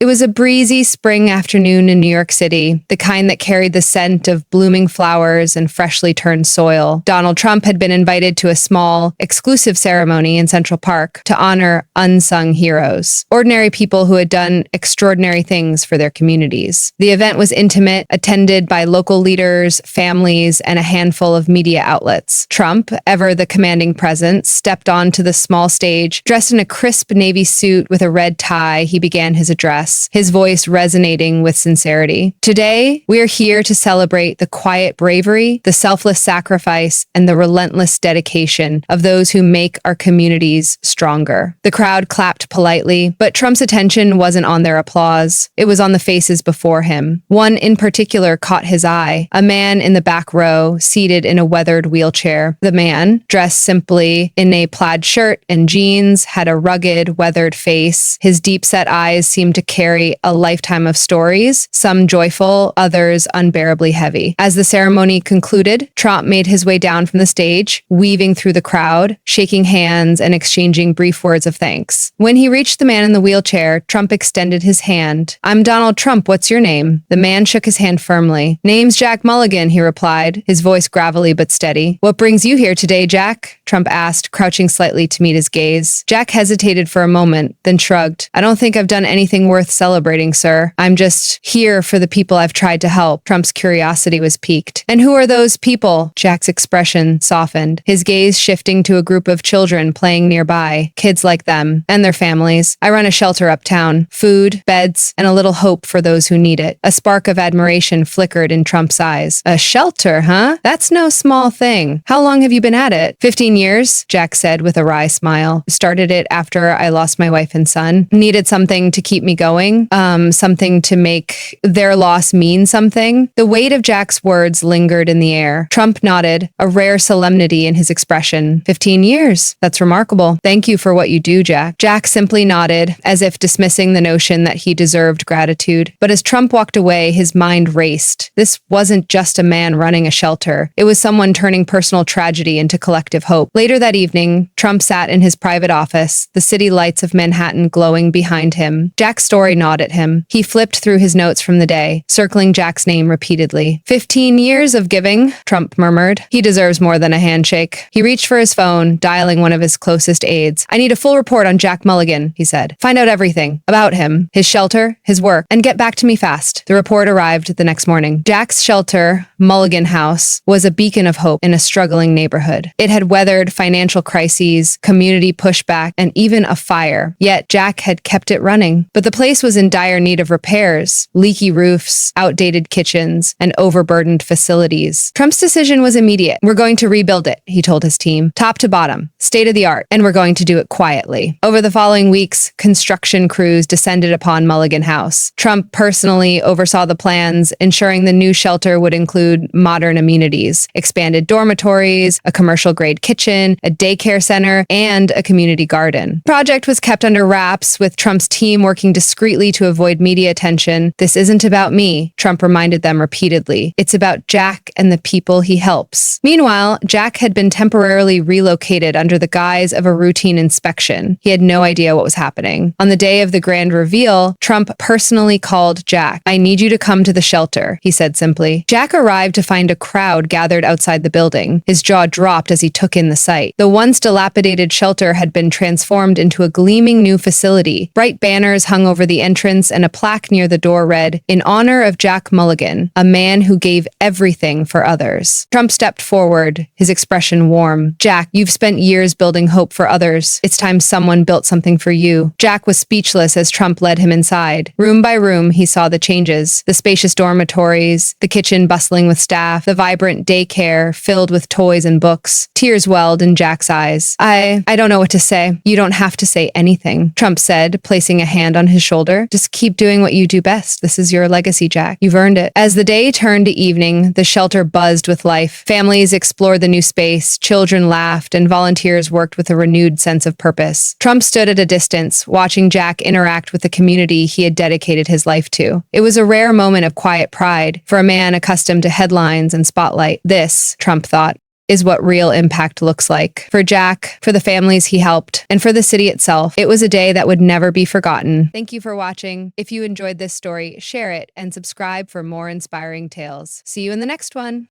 It was a breezy spring afternoon in New York City, the kind that carried the scent of blooming flowers and freshly turned soil. Donald Trump had been invited to a small, exclusive ceremony in Central Park to honor unsung heroes, ordinary people who had done extraordinary things for their communities. The event was intimate, attended by local leaders, families, and a handful of media outlets. Trump, ever the commanding presence, stepped onto the small stage. Dressed in a crisp navy suit with a red tie, he began his address, his voice resonating with sincerity. Today, we are here to celebrate the quiet bravery, the selfless sacrifice, and the relentless dedication of those who make our communities stronger. The crowd clapped politely, but Trump's attention wasn't on their applause. It was on the faces before him. One in particular caught his eye, a man in the back row, seated in a weathered wheelchair. The man, dressed simply in a plaid shirt and jeans, had a rugged, weathered face. His deep-set eyes seemed to carry a lifetime of stories, some joyful, others unbearably heavy. As the ceremony concluded, Trump made his way down from the stage, weaving through the crowd, shaking hands and exchanging brief words of thanks. When he reached the man in the wheelchair, Trump extended his hand. "I'm Donald Trump. What's your name?" The man shook his hand firmly. "Name's Jack Mulligan," he replied, his voice gravelly but steady. "What brings you here today, Jack?" Trump asked, crouching slightly to meet his gaze. Jack hesitated for a moment, then shrugged. "I don't think I've done anything worth celebrating, sir. I'm just here for the people I've tried to help." Trump's curiosity was piqued. "And who are those people?" Jack's expression softened, his gaze shifting to a group of children playing nearby, kids like them, and their families. "I run a shelter uptown. Food, beds, and a little hope for those who need it." A spark of admiration flickered in Trump's eyes. "A shelter, huh? That's no small thing. How long have you been at it?" 15 years, Jack said with a wry smile. "Started it after I lost my wife and son. Needed something to keep me going, something to make their loss mean something." The weight of Jack's words lingered in the air. Trump nodded, a rare solemnity in his expression. 15 years. That's remarkable. Thank you for what you do, Jack." Jack simply nodded, as if dismissing the notion that he deserved gratitude. But as Trump walked away, his mind raced. This wasn't just a man running a shelter. It was someone turning personal tragedy into collective hope. Later that evening, Trump sat in his private office, the city lights of Manhattan glowing behind him. Jack's story gnawed at him. He flipped through his notes from the day, circling Jack's name repeatedly. 15 years of giving, Trump murmured. He deserves more than a handshake. He reached for his phone, dialing one of his closest aides. "I need a full report on Jack Mulligan," he said. "Find out everything about him, his shelter, his work, and get back to me fast." The report arrived the next morning. Jack's shelter, Mulligan House, was a beacon of hope in a struggling neighborhood. It had weathered financial crises, community pushback, and even a fire. Yet Jack had kept it running. But the place was in dire need of repairs: leaky roofs, outdated kitchens, and overburdened facilities. Trump's decision was immediate. "We're going to rebuild it," he told his team, "top to bottom, state of the art, and we're going to do it quietly." Over the following weeks, construction crews descended upon Mulligan House. Trump personally oversaw the plans, ensuring the new shelter would include modern amenities, expanded dormitories, a commercial-grade kitchen, a daycare center, and a community garden. The project was kept under wraps, with Trump's team working discreetly to avoid media attention. "This isn't about me," Trump reminded them repeatedly. "It's about Jack and the people he helps." Meanwhile, Jack had been temporarily relocated under the guise of a routine inspection. He had no idea what was happening. On the day of the grand reveal, Trump personally called Jack. "I need you to come to the shelter," he said simply. Jack arrived to find a crowd gathered outside the building. His jaw dropped as he took in the sight. The once dilapidated shelter had been transformed into a gleaming new facility. Bright banners hung over the entrance, and a plaque near the door read, "In honor of Jack Mulligan, a man who gave everything for others." Trump stepped forward, his expression warm. "Jack, you've spent years building hope for others. It's time someone built something for you." Jack was speechless as Trump led him inside. Room by room, he saw the changes: the spacious dormitories, the kitchen bustling with staff, the vibrant daycare filled with toys and books. Tears welled in Jack's eyes. I don't know what to say." "You don't have to say anything," Trump said, placing a hand on his shoulder. "Just keep doing what you do best. This is your legacy, Jack. You've earned it." As the day turned to evening, the shelter buzzed with life. Families explored the new space, children laughed, and volunteers worked with a renewed sense of purpose. Trump stood at a distance, watching Jack interact with the community he had dedicated his life to. It was a rare moment of quiet pride for a man accustomed to headlines and spotlight. This, Trump thought, is what real impact looks like. For Jack, for the families he helped, and for the city itself, it was a day that would never be forgotten. Thank you for watching. If you enjoyed this story, share it and subscribe for more inspiring tales. See you in the next one.